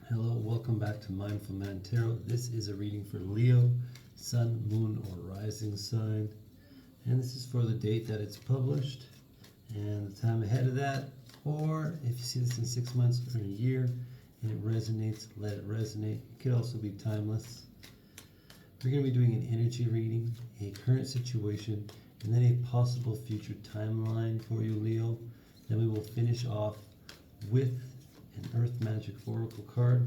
Hello, welcome back to Mindful Man Tarot. This is a reading for Leo, Sun, Moon, or Rising sign. And this is for the date that it's published and the time ahead of that. Or if you see this in 6 months or a year and it resonates, let it resonate. It could also be timeless. We're going to be doing an energy reading, a current situation, and then a possible future timeline for you, Leo. Then we will finish off with an Earth Magic Oracle card.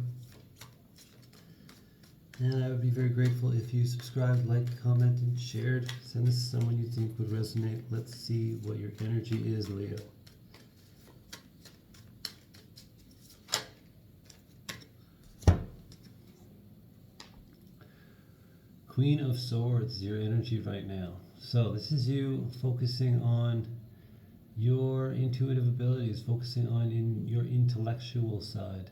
And I would be very grateful if you subscribed, liked, commented, shared. Send this to someone you think would resonate. Let's see what your energy is, Leo. Queen of Swords, your energy right now. So this is you focusing on your intuitive abilities, focusing on your intellectual side,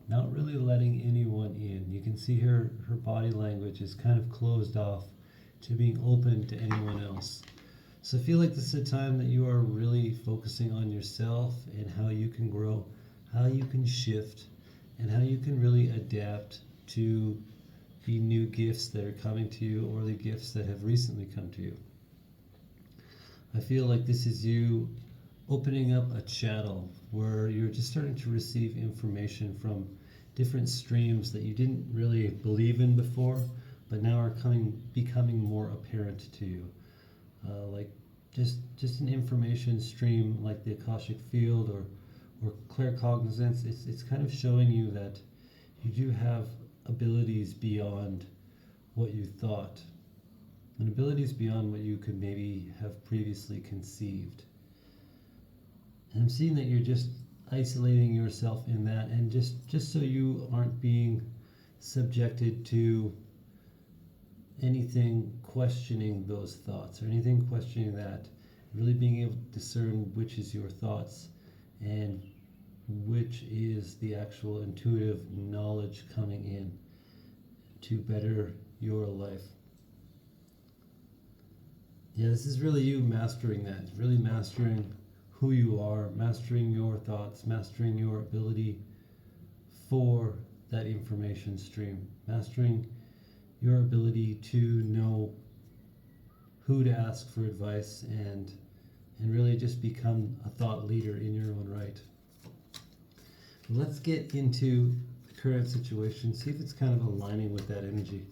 not really letting anyone in. You can see her body language is kind of closed off to being open to anyone else. So I feel like this is a time that you are really focusing on yourself and how you can grow, how you can shift, and how you can really adapt to the new gifts that are coming to you or the gifts that have recently come to you. I feel like this is you opening up a channel where you're just starting to receive information from different streams that you didn't really believe in before, but now are becoming more apparent to you. Like just an information stream like the Akashic Field or claircognizance. It's kind of showing you that you do have abilities beyond what you thought, and abilities beyond what you could maybe have previously conceived. And I'm seeing that you're just isolating yourself in that, and just so you aren't being subjected to anything questioning those thoughts or anything questioning that, really being able to discern which is your thoughts and which is the actual intuitive knowledge coming in to better your life. Yeah, this is really you mastering that, really mastering who you are, mastering your thoughts, mastering your ability for that information stream, mastering your ability to know who to ask for advice and really just become a thought leader in your own right. Let's get into the current situation, see if it's kind of aligning with that energy.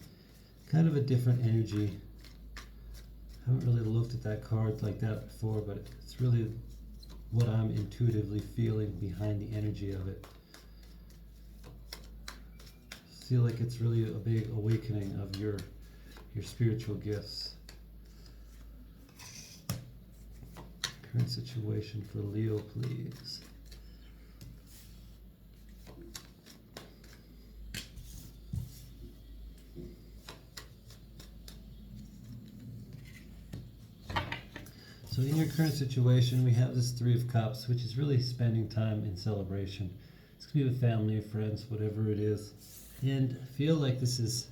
Kind of a different energy. I haven't really looked at that card like that before, but it's really what I'm intuitively feeling behind the energy of it. Feel like it's really a big awakening of your spiritual gifts. Current situation for Leo, please. So in your current situation, we have this Three of Cups, which is really spending time in celebration. It's going to be with family, friends, whatever it is. And I feel like this is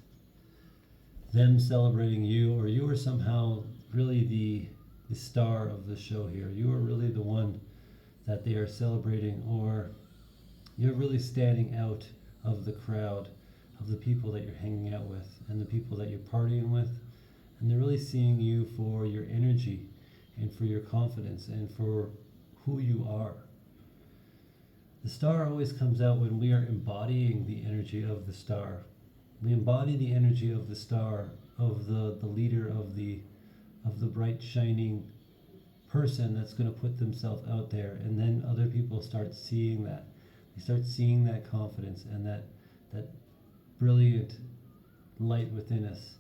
them celebrating you, or you are somehow really the star of the show here. You are really the one that they are celebrating, or you're really standing out of the crowd of the people that you're hanging out with and the people that you're partying with. And they're really seeing you for your energy and for your confidence and for who you are. The star always comes out when we are embodying the energy of the star. We embody the energy of the star, of the leader, of the bright shining person that's going to put themselves out there, and then other people start seeing that. They start seeing that confidence and that brilliant light within us.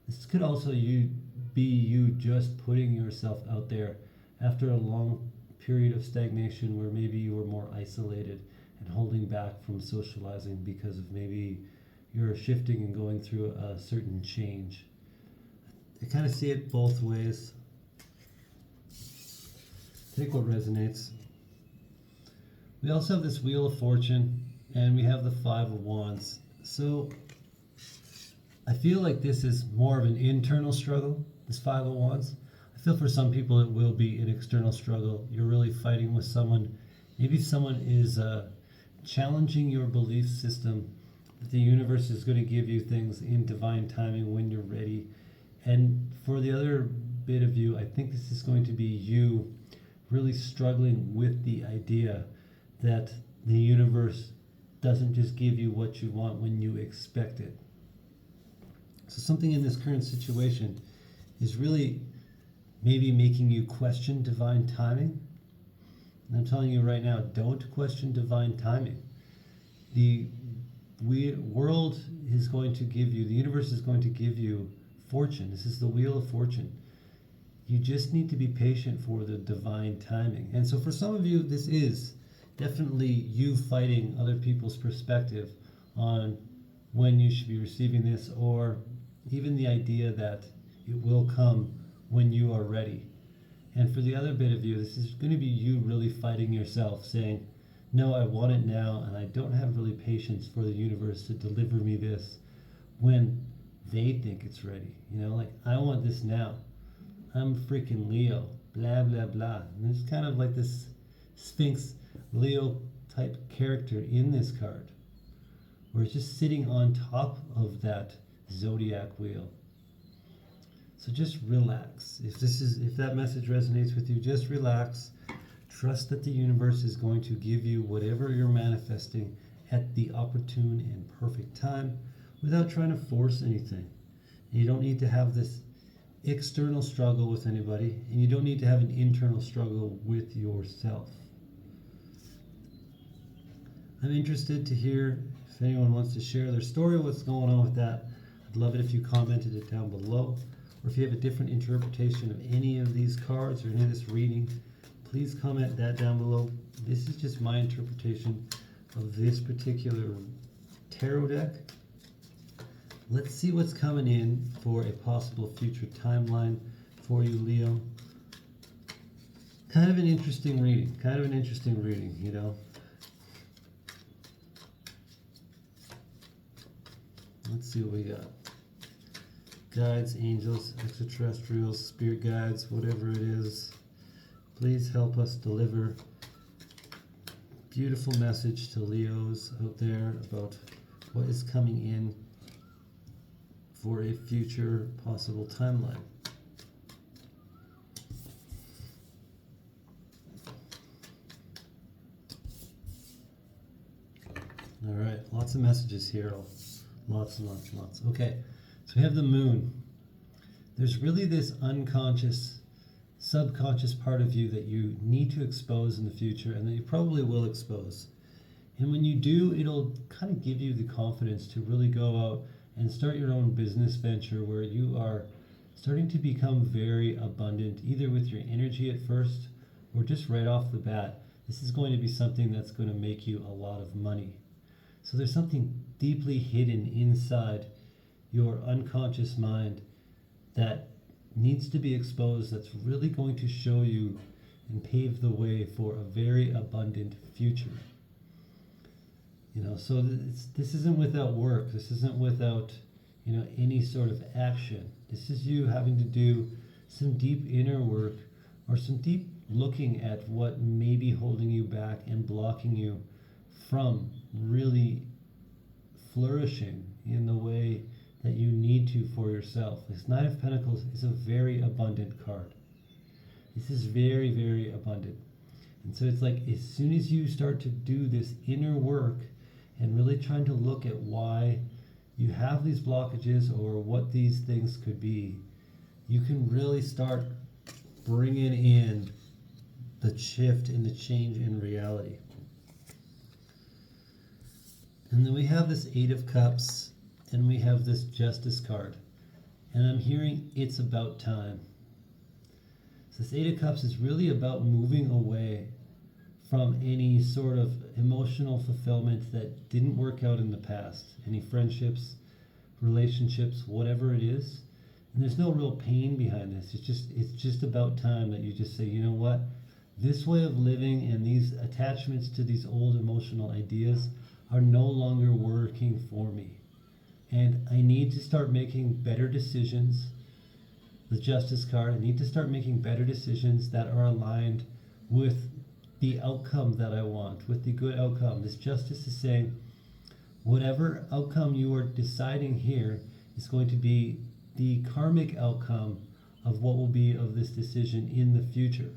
This could also be you just putting yourself out there after a long period of stagnation where maybe you were more isolated and holding back from socializing because of maybe you're shifting and going through a certain change. I kind of see it both ways. Take what resonates. We also have this Wheel of Fortune and we have the Five of Wands. So I feel like this is more of an internal struggle, this Five of Wands. I feel for some people it will be an external struggle. You're really fighting with someone. Maybe someone is challenging your belief system that the universe is going to give you things in divine timing when you're ready. And for the other bit of you, I think this is going to be you really struggling with the idea that the universe doesn't just give you what you want when you expect it. So something in this current situation is really maybe making you question divine timing. And I'm telling you right now, don't question divine timing. The world is going to give you, the universe is going to give you fortune. This is the wheel of fortune. You just need to be patient for the divine timing. And so for some of you, this is definitely you fighting other people's perspective on when you should be receiving this, or even the idea that it will come when you are ready. And for the other bit of you, this is going to be you really fighting yourself, saying, no, I want it now, and I don't have really patience for the universe to deliver me this when they think it's ready. Like, I want this now. I'm freaking Leo, blah, blah, blah. And there's kind of like this Sphinx Leo type character in this card, where it's just sitting on top of that zodiac wheel. So just relax. If that message resonates with you, just relax. Trust that the universe is going to give you whatever you're manifesting at the opportune and perfect time without trying to force anything. And you don't need to have this external struggle with anybody, and you don't need to have an internal struggle with yourself. I'm interested to hear if anyone wants to share their story, what's going on with that. I'd love it if you commented it down below, or if you have a different interpretation of any of these cards or any of this reading, please comment that down below. This is just my interpretation of this particular tarot deck. Let's see what's coming in for a possible future timeline for you, Leo. Kind of an interesting reading, Let's see what we got. Guides, angels, extraterrestrials, spirit guides, whatever it is. Please help us deliver beautiful message to Leos out there about what is coming in for a future possible timeline. All right, lots of messages here. Lots and lots and lots. Okay, so we have the moon. There's really this unconscious, subconscious part of you that you need to expose in the future, and that you probably will expose. And when you do, it'll kind of give you the confidence to really go out and start your own business venture where you are starting to become very abundant, either with your energy at first or just right off the bat. This is going to be something that's going to make you a lot of money. So there's something deeply hidden inside your unconscious mind that needs to be exposed, that's really going to show you and pave the way for a very abundant future. So this isn't without work. This isn't without, any sort of action. This is you having to do some deep inner work, or some deep looking at what may be holding you back and blocking you from really flourishing in the way that you need to for yourself. This Knight of Pentacles is a very abundant card. This is very, very abundant. And so it's like, as soon as you start to do this inner work and really trying to look at why you have these blockages or what these things could be, you can really start bringing in the shift and the change in reality. And then we have this Eight of Cups, and we have this Justice card. And I'm hearing it's about time. So this Eight of Cups is really about moving away from any sort of emotional fulfillment that didn't work out in the past. Any friendships, relationships, whatever it is. And there's no real pain behind this. It's just about time that you just say, you know what? This way of living and these attachments to these old emotional ideas are no longer working for me. And I need to start making better decisions. The Justice card, I need to start making better decisions that are aligned with the outcome that I want, with the good outcome. This Justice is saying, whatever outcome you are deciding here is going to be the karmic outcome of what will be of this decision in the future.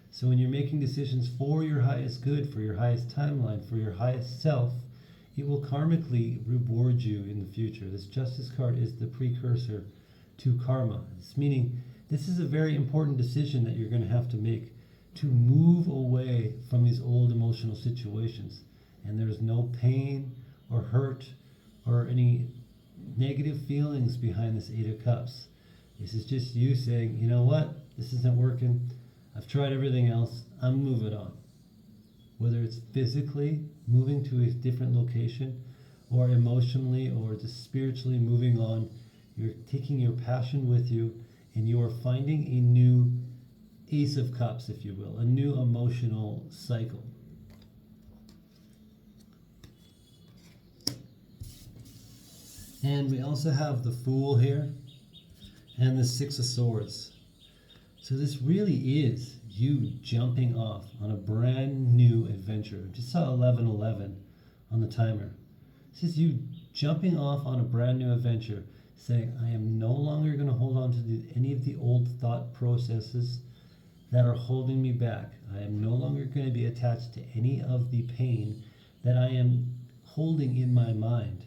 So when you're making decisions for your highest good, for your highest timeline, for your highest self, it will karmically reward you in the future. This Justice card is the precursor to karma. It's meaning this is a very important decision that you're going to have to make to move away from these old emotional situations. And there's no pain or hurt or any negative feelings behind this Eight of Cups. This is just you saying, you know what, this isn't working. I've tried everything else. I'm moving on. Whether it's physically moving to a different location or emotionally or just spiritually moving on, you're taking your passion with you and you are finding a new Ace of Cups, if you will, a new emotional cycle. And we also have the Fool here and the Six of Swords. So this really is you jumping off on a brand new adventure. I just saw 11:11 on the timer. This is you jumping off on a brand new adventure, saying, I am no longer going to hold on to any of the old thought processes that are holding me back. I am no longer going to be attached to any of the pain that I am holding in my mind.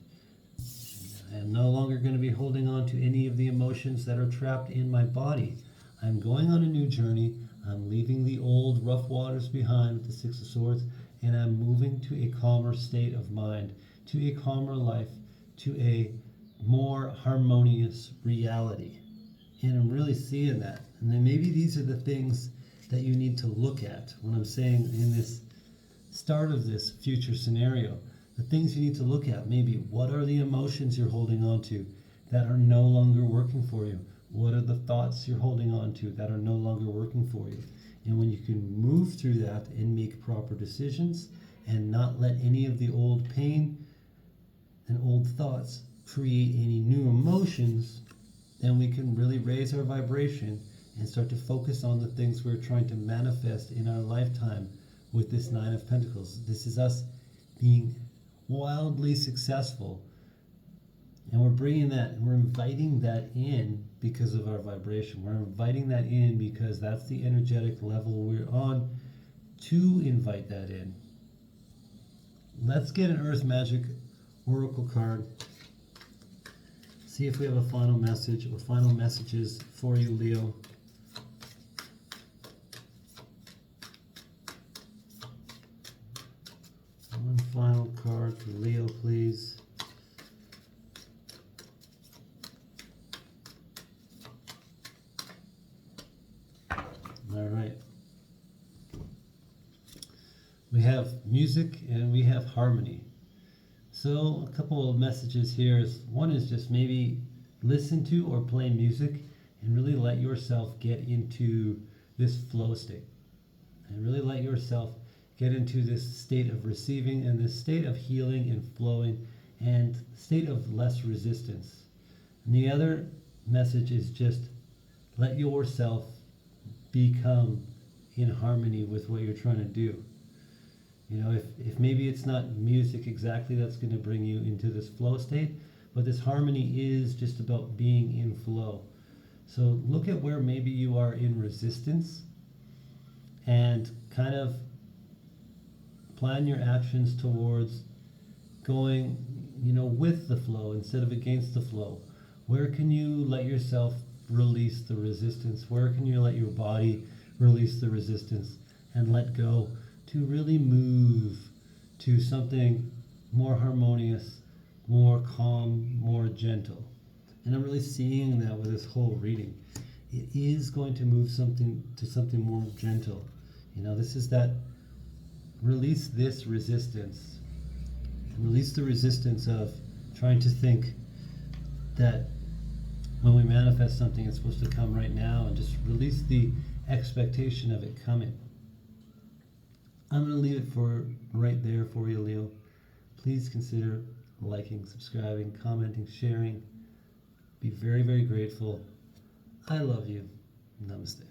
I am no longer going to be holding on to any of the emotions that are trapped in my body. I'm going on a new journey. I'm leaving the old rough waters behind with the Six of Swords, and I'm moving to a calmer state of mind, to a calmer life, to a more harmonious reality. And I'm really seeing that. And then maybe these are the things that you need to look at when I'm saying in this start of this future scenario. The things you need to look at, maybe what are the emotions you're holding on to that are no longer working for you? What are the thoughts you're holding on to that are no longer working for you? And when you can move through that and make proper decisions and not let any of the old pain and old thoughts create any new emotions, then we can really raise our vibration and start to focus on the things we're trying to manifest in our lifetime with this Nine of Pentacles. This is us being wildly successful, and we're bringing that and we're inviting that in because of our vibration. We're inviting that in because that's the energetic level we're on to invite that in. Let's get an Earth Magic Oracle card. See if we have a final message or final messages for you, Leo. One final card for Leo, please. All right. We have music and we have harmony. So a couple of messages here is, one is just maybe listen to or play music and really let yourself get into this flow state. And really let yourself get into this state of receiving and this state of healing and flowing and state of less resistance. And the other message is just let yourself become in harmony with what you're trying to do. You know, if maybe it's not music exactly that's going to bring you into this flow state, but this harmony is just about being in flow. So look at where maybe you are in resistance and kind of plan your actions towards going, you know, with the flow instead of against the flow. Where can you let yourself release the resistance? Where can you let your body release the resistance and let go to really move to something more harmonious, more calm, more gentle? And I'm really seeing that with this whole reading. It is going to move something to something more gentle. You know, this is that release this resistance. Release the resistance of trying to think that when we manifest something, it's supposed to come right now, and just release the expectation of it coming. I'm going to leave it for right there for you, Leo. Please consider liking, subscribing, commenting, sharing. Be very, very grateful. I love you. Namaste.